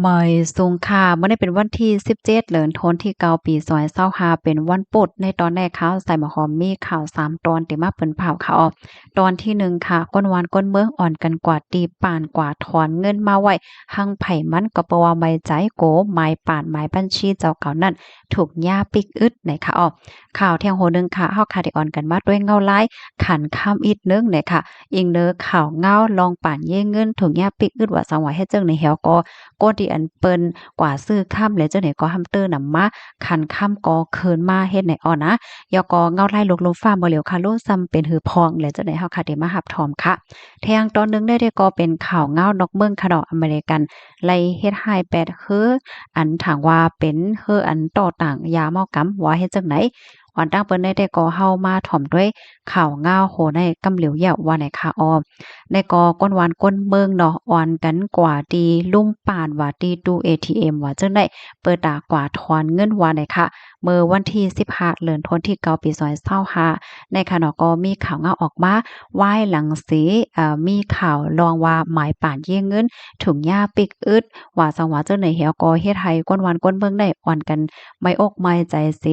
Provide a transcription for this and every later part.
มอยสูงค่ะเมื่อได้เป็นวันที่17เดือนธันวาคมที่9ปี2025เป็นวันพุธในตอนแรกข่าวใส่หอมมีข่าว3ตอนที่มาเปิ้นเผาข่าวออกตอนที่1ค่ะก้นวานก้นเมืองอ่อนกันกว่าตีป่านกว่าถอนเงินมาไว้หังไผมันก็เพราะว่าใบใจโกหมายป่านหมายบัญชีเจ้าเก่านั้นถูกย่าปิกอึดไหนค่ะออกข่าวเที่ยงโหนึงค่ะเฮาค่ะได้อ่อนกันมาด้วยเงาลายขันข้ามอีกนึงเนี่ยค่ะอิงเด้อข่าวเงาลองป่านเย่เงินถูกย่าปิกอึดว่าสังว่าเฮ็ดจังในแหวก็ โกที่อันเปิ้นกว่าซื้อค่ำแล้วเจ้าไหนก็ฮัมเตอร์นำมาคันค่ำก็เคินมาเฮ็ดไหนอ้อนะยอก็เงาไล่ลกๆฟ้าบ่เหลียวค่ะโลซ้ำเป็นหือพองแล้วเจ้าไหนเฮาค่ะได้มารับถอมค่ะแทงตอนนึงได้ก็เป็นข่าวเงานอกเมืองค่ะดอกอเมริกันไล่เฮ็ดให้แปดคืออันถางว่าเป็นคืออันต่อต่างยาเมากำว่าเฮ็ดจังไหนอ่อนตั้งเปิ้นได้ก็เฮามาถ่อมด้วยข่าวเงาโหในกำเหลียวแย่ว่าไหนค่ะอ้อ ในกอก้นวานก้นเมืองเนาะอ่อนกันกว่าตีลุ่มป่านว่าตีตู้ ATM ว่าจังได๋เปิดตากว่าถอนเงินว่าไหนค่ะเมื่อวันที่15เดือนธันวาคมที่9ปี2025ในขณะก็มีข่าวเงาออกมาว่ายหลังสีมีข่าวลองว่าหมายป่านเยี่ยเงินถุงยาปิกอึดว่าสังว่าจังได๋เหี่ยวก็เฮ็ดให้ก้นวานก้นเมืองได้อ่อนกันไม่อกไม่ใจเส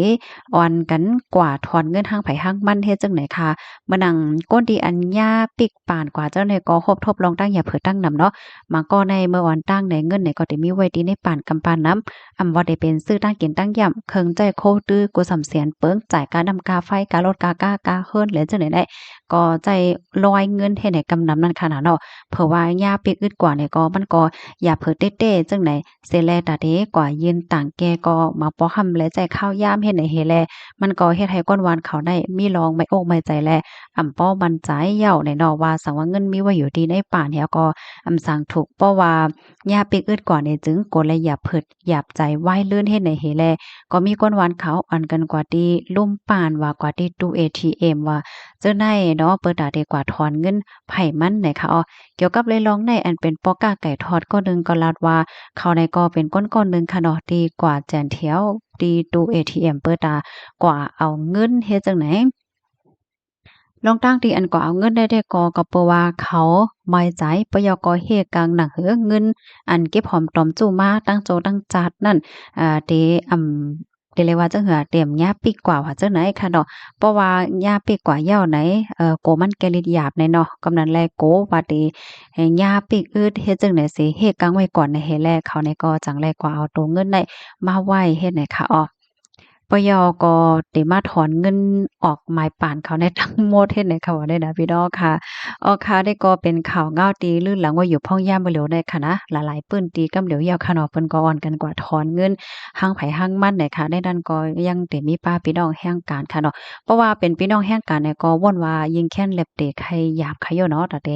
อ่อนกันกว่าถอนเงินทางไผทางมันเฮ็ดจังไหนค่ะ มานั่งก้นดีอันยาปิกป่านกว่าเจ้าในก็ครบทบลองตั้งอย่าเผิดตั้งนำเนาะมาก็ในเมื่อวันตั้งในเงินในก็ได้มีไว้ดีในป่านกำปานน้ำว่าได้เป็นซื้อตั้งกินตั้งย่ำเคิงใจโคตื้อกูสำเสียนเปิงจ่ายกาน้ำกาไฟการถกาเฮิรนแล้วจังได๋ได้ก็ใจลอยเงินเฮ็ดให้กำนำนั้นขนาดเนาะเผื่อว่ายาปิกอึดกว่าเนี่ยก็มันก็อย่าเผิดเต้ๆจังไหนเสแลตาเดกว่ายืนต่างแกก็มาปอหำและใจข้าวยามเฮ็ดให้เฮแลมันก็เฮ็ดให้ก้นวานเขาได้มีรองไม่อกไม่ใจแล ป้อมันใจเหย้าในนอว่าสังว่าเงินมีไว้อยู่ดีในป่านแล้วก็สั่งถูกเพราะว่ายาปิกอึดก่อนเนี่ยจึงกดและอย่าเพิดหยาบใจไหว้ลื่นเฮ็ดในเฮแลก็มีก้นหวานเขาอันกันกว่าที่ลุ่มป่านว่ากว่าที่ตู้ ATM ว่าเจ้าในเนาะเปิดตาดีกว่าถอนเงินไผมันไหนค่ะอ้อเกี่ยวกับเลยลองในอันเป็นปอกาไก่ทอดก็นึงก็ลาดว่าเขาในก็เป็นก้นๆนึงค่ะเนาะดีกว่าแจนเถียวดีตู้ ATM เปิดตากว่าเอาเงินเฮ็ดจังไหน ลองตั้งที่อันก็เอาเงินได้ก็เพราะว่าเขาไม้ใจปยกเฮกลางหนังเหือเงินอันเก็บหอมตอมจู้มาตั้งโจตั้งจัดนั่นเตเตเลยว่าจังเหือเตรียมยาปิกกว่าว่าจังไหนค่ะเนาะเพราะว่ายาปิกกว่าเหย้าไหนโกมันแกลิดหยาบในเนาะกำนั้นแลโกว่าติให้ยาปิกอึดเฮ็ดจังได๋สิเฮกลางไว้ก่อนในเฮแลเขาในก็จังแลกว่าเอาตัวเงินได้มาไว้เฮ็ดให้ค่ะอ้อ ปยก็ได้มาถอนเงินออกหมายปานเขาในทั้งหมดเฮ็ดให้เขาได้นะพี่น้องค่ะค่ะได้ก็เป็นข่าวง้าวตีลื่นหลังว่าอยู่พ่องย่ามบ่เหลียวได้ค่ะนะหลายๆปื้นตีกำเหลียวยาวค่ะเนาะเพิ่นก็อ่อนกันกว่าถอนเงินหั้งไผหั้งมันได้ค่ะในนั้นก็ยังได้มีป้าพี่น้องแห่งการค่ะเนาะเพราะว่าเป็นพี่น้องแห่งการเนี่ยก็ว่นว่ายิงแค้นเล็บเตะใครหยาบใครย่อเนาะตาเต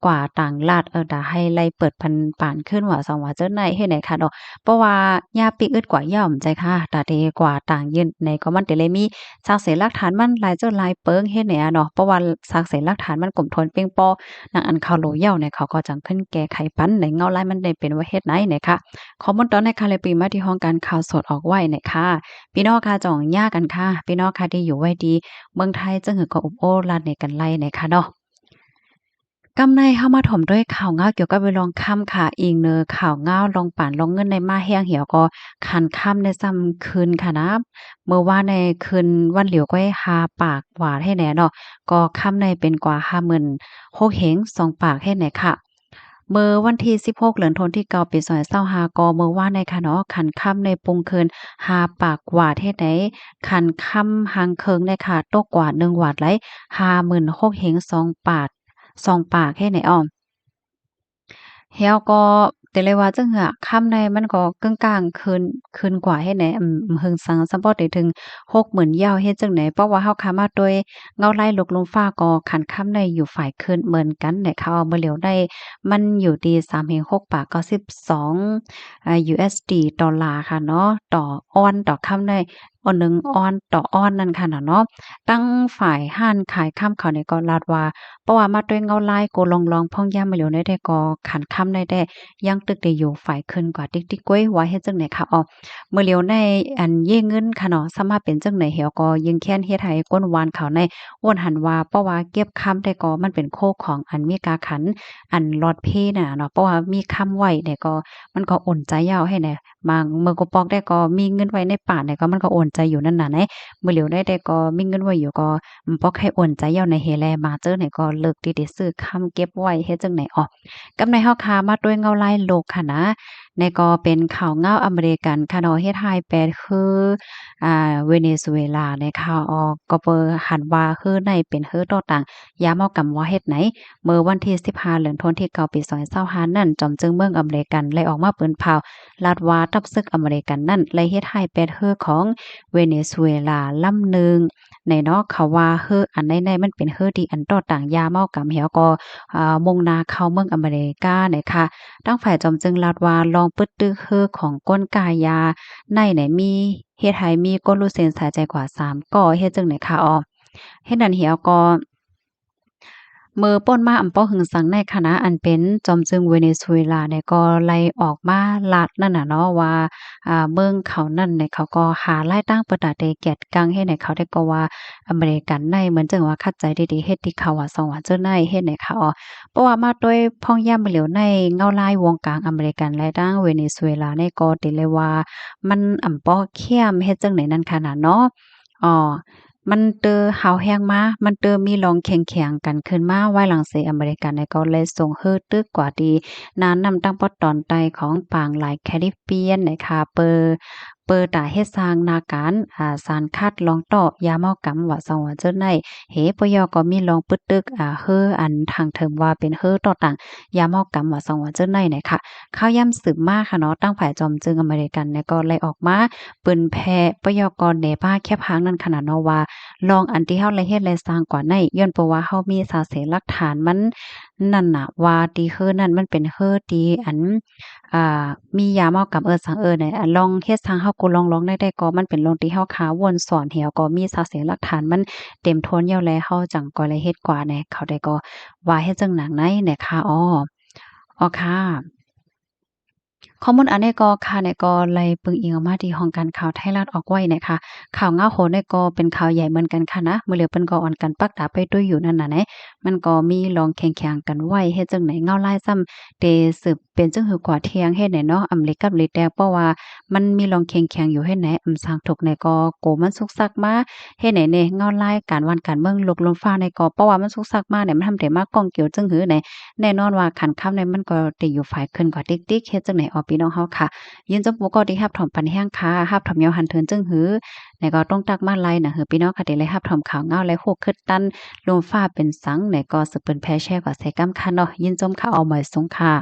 กว่าต่างลาดตาให้ไล่เปิดพันปานขึ้นว่าสว่าเจ้าไหนเฮ็ดไหนค่ะเนาะ เพราะว่ายาปิกอึดกว่าย่อมใจค่ะตาเดกว่าต่างยืนในก็มันเตเลยมีสักเสนหลักฐานมันหลายเจ้าหลายเปิงเฮ็ดแหนอะเนาะเพราะว่าสักเสนหลักฐานมันกลมทนเปียงปอนางอันเขาโลเหย้าเนี่ยเขาก็จังขึ้นแก้ไขปัญในเงาลายมันได้เป็นว่าเฮ็ดไหนเนี่ยค่ะข้อมูลตอนในค่ะเลยปีมาที่ห้องการข่าวสดออกไว้เนี่ยค่ะพี่น้องค่ะจ่องยากันค่ะพี่น้องค่ะที่อยู่ไว้ดีเมืองไทยจังหือก็อบโอ้ลาดในกันไล่เนี่ยค่ะเนาะ กำในเข้ามาถมด้วยข่าวเกี่ยวกับเวลองค่ำค่ะอิงเนอข่าวลองป่านลองเงินในมาแห้งเหี่ยวก็คันค่ำในซ้ำคืนค่ะนะเมื่อว่าในคืนวันเหลียวก็ให้หาปากหวาดให้แหน่เนาะก็ค่ำในเป็นกว่า56,000เฮง2ปากให้แหน่ค่ะเมื่อวันที่16เดือนธันวาคมที่9ปี2025ก็เมื่อว่าในค่ะเนาะคันค่ำในปรุงคืนหาปากหวาดเฮ็ดไหนคันค่ำหางเคิงในค่ะตกกว่า1หวาดไหล56,000เฮง2ปาก สองปากแค่ไหนอ้อแล้วก็แต่เลยว่าจั่งหือค่ำในมันก็กึ่งกลางคืนกว่าเฮ็ดไหนเฮิงสังซัมบ่ได้ถึง60,000ยาวเฮ็ดจั่งใดเพราะว่าเฮาค้ามาโดยเงาไล่ลกลมฟ้าก็คันค่ำในอยู่ฝ่ายคืนเหมือนกันได้เขาเอามาเหลียวได้มันอยู่ที่3.6บาท92USD ดอลลาร์ค่ะเนาะต่อออนต่อค่ำใน อันหนึ่งอ้อนต่ออ้อนนั่นค่ะน่ะเนาะตั้งฝ่ายห้านขายข้ามเขาเนี่ยก็ลาดว่าเพราะว่ามาด้วยเงาลายโกลองๆพ่องย่ามาเหลียวได้ก็ขันค่ำได้ยังตึกได้อยู่ฝ่ายขึ้นกว่าติ๊กๆก้วยว่าเฮ็ดจังไหนค่ะอ้อเมื่อเหลียวในอันเย่เงินค่ะเนาะสามารถเป็นจังไหนเหี่ยวก็ยิงแค้นเฮ็ดให้ก้นวานเขาในอ้วนหันว่าเพราะว่าเก็บคำได้ก็มันเป็นโคกของอันมีกาขันอันลอดเพน่ะเนาะเพราะว่ามีคำไว้เนี่ยก็มันก็อุ่นใจยาวให้แน่บางเมื่อก็ปอกได้ก็มีเงินไว้ในป่าเนี่ยก็มันก็โอนใจอยู่นั่นน่ะแหนะเมื่อเหลียวได้ก็มีเงินไว้อยู่ก็ปอกให้โอนใจยาวในเฮแลมาเจอเนี่ยก็เลิกดีๆซื้อคำเก็บไว้เฮ็ดจังไหนอ้อกำในเฮาคามาด้วยเงาลายโลกค่ะนะในก็เป็นข่าวเงาอเมริกันค่ะเนาะเฮ็ดให้แปลคือเวเนซุเอลาในข่าวออกก็เปอหันว่าคือในเป็นคือต่อต่างยามเอากำว่าเฮ็ดไหนเมื่อวันที่15เดือนธันวาคมที่9ปี2025นั่นจอมจึงเมืองอเมริกันไล่ออกมาเปิ้นเผาลาดว่าทับศึกอเมริกันนั่นไล่เฮ็ดให้แปดเฮือของเวเนซุเอลาลำหนึ่งในเนาะเขาว่าเฮืออันในมันเป็นเฮือที่อันต่อต่างยาเมากำเหี่ยวก็มุ่งหน้าเข้าเมืองอเมริกาเนี่ยค่ะทางฝ่ายจอมจึงลาดว่าลองปึดตึกเฮือของก้นกายาในมีเฮ็ดให้มีก้นรูเส้นสายใจกว่า3ก่อเฮ็ดจังได๋ค่ะอ้อเฮ็ดนั่นเหี่ยวก็มือป้นมาอำเปาหึงสังในคณะอันเป็นจอมจึงเวเนซุเอลาเนี่ยก็ไล่ออกมาลัดนั่นน่ะเนาะว่าเมืองเขานั่นเนี่ยเขาก็หาไล่ตั้งประดาเดแกดกังเฮ็ดให้เขาได้ก็ว่าอเมริกันในเหมือนจังว่าคัดใจดีๆเฮ็ดที่เขาว่าสองว่าเจ้าในเฮ็ดให้เขาอ๋อเพราะว่ามาด้วยพ่องย่ำเหลียวในเงาลายวงกลางอเมริกันและตั้งเวเนซุเอลาเนี่ยก็ติเลยว่ามันอำเปาเข้มเฮ็ดจังไหนนั่นค่ะน่ะเนาะอ้อ มันเตอหาวแฮงมามันเตอมีลองแข่งๆกันขึ้นมาไว้หลังเสอเมริกันเนี่ยก็เลยส่งเฮือตึกกว่าดีนานนำตั้งปอดตอนใต้ของปางหลายแคริบเปียนนะคะเปิดตาเฮ็ดสร้างนาการสารคัดลองต่อยาเมากำว่าสองว่าเจ้าในปยก็มีลองปึดตึกเฮืออันทางเทิมว่าเป็นเฮือต่อต่างยาเมากำว่าสองว่าเจ้าในเนี่ยค่ะข้าวย่ำสืบมาค่ะเนาะตั้งฝ่ายจอมจึงอเมริกันเนี่ยก็เลยออกมาเปิ้นแพ้ปยกแหน่บ้าแคบหางนั้นขนาดเนาะว่า ลองอันที่เฮาละเฮ็ดและสร้างกว่าในย้อนเพราะว่าเฮามีสาเสหลักฐานมันนั่นน่ะว่าที่คือนั้นมันเป็นคือที่อันอ่ามียาเมากับสังเนี่ยอันลองเฮ็ดทางเฮาก็ลองได้ก็มันเป็นลองที่เฮาค้าวนสอนเหี่ยวก็มีสาเสหลักฐานมันเต็มท้นแล้วแลเฮาจังก็เลยเฮ็ดกว่าแหน่เขาได้ก็ว่าเฮ็ดจังหนังไหนแหน่ค่ะอ้อค่ะข้อมูลอันนี้ก็ค่ะเนี่ยก็ไล่ปึงอิงออกมาที่ห้องการข่าวไทยรัฐออกไว้นะคะข่าวเงาโหนเนี่ยก็เป็นข่าวใหญ่เหมือนกันค่ะนะมื้อเหลียวเปิ้นก็อ่อนกันปักดาไปด้วยอยู่นั่นน่ะแหนะมันก็มีลองแข่งๆกันไว้เฮ็ดจังไหนเงาลายซ้ำเตสืบเป็นจังหือกว่าเที่ยงเฮ็ดไหนเนาะอำเล็กกับลิแตกเพราะว่ามันมีลองแข่งๆอยู่เฮ็ดไหนสร้างถกในก็โกมันสุกซักมาเฮ็ดไหนเนี่ยเงาลายการวันการเมืองลกลมฟ้าในก็เพราะว่ามันสุกซักมาเนี่ยมันทำได้มากองเกี่ยวจังหือไหนแน่นอนว่าขันค่ำเนี่ยมันก็ได้อยู่ฝ่ายขึ้นกว่าติ๊กๆเฮ็ดจังไหนพี่น้องเฮาค่ะ ยินจมปูก็ดีรับถอมปันแห้งค่ะรับถอมยาวหันเทินจึงหือในก็ต้องตักมาไล่นะหือพี่น้องค่ะเดี๋ยวเลยรับถอมข่าวเงาและโคกขึ้นตันลมฟ้าเป็นสังในก็สืบเป็นแพร่แช่กว่าใส่กำคันเนาะยินจมค่ะเอาหมอยสงค่ะ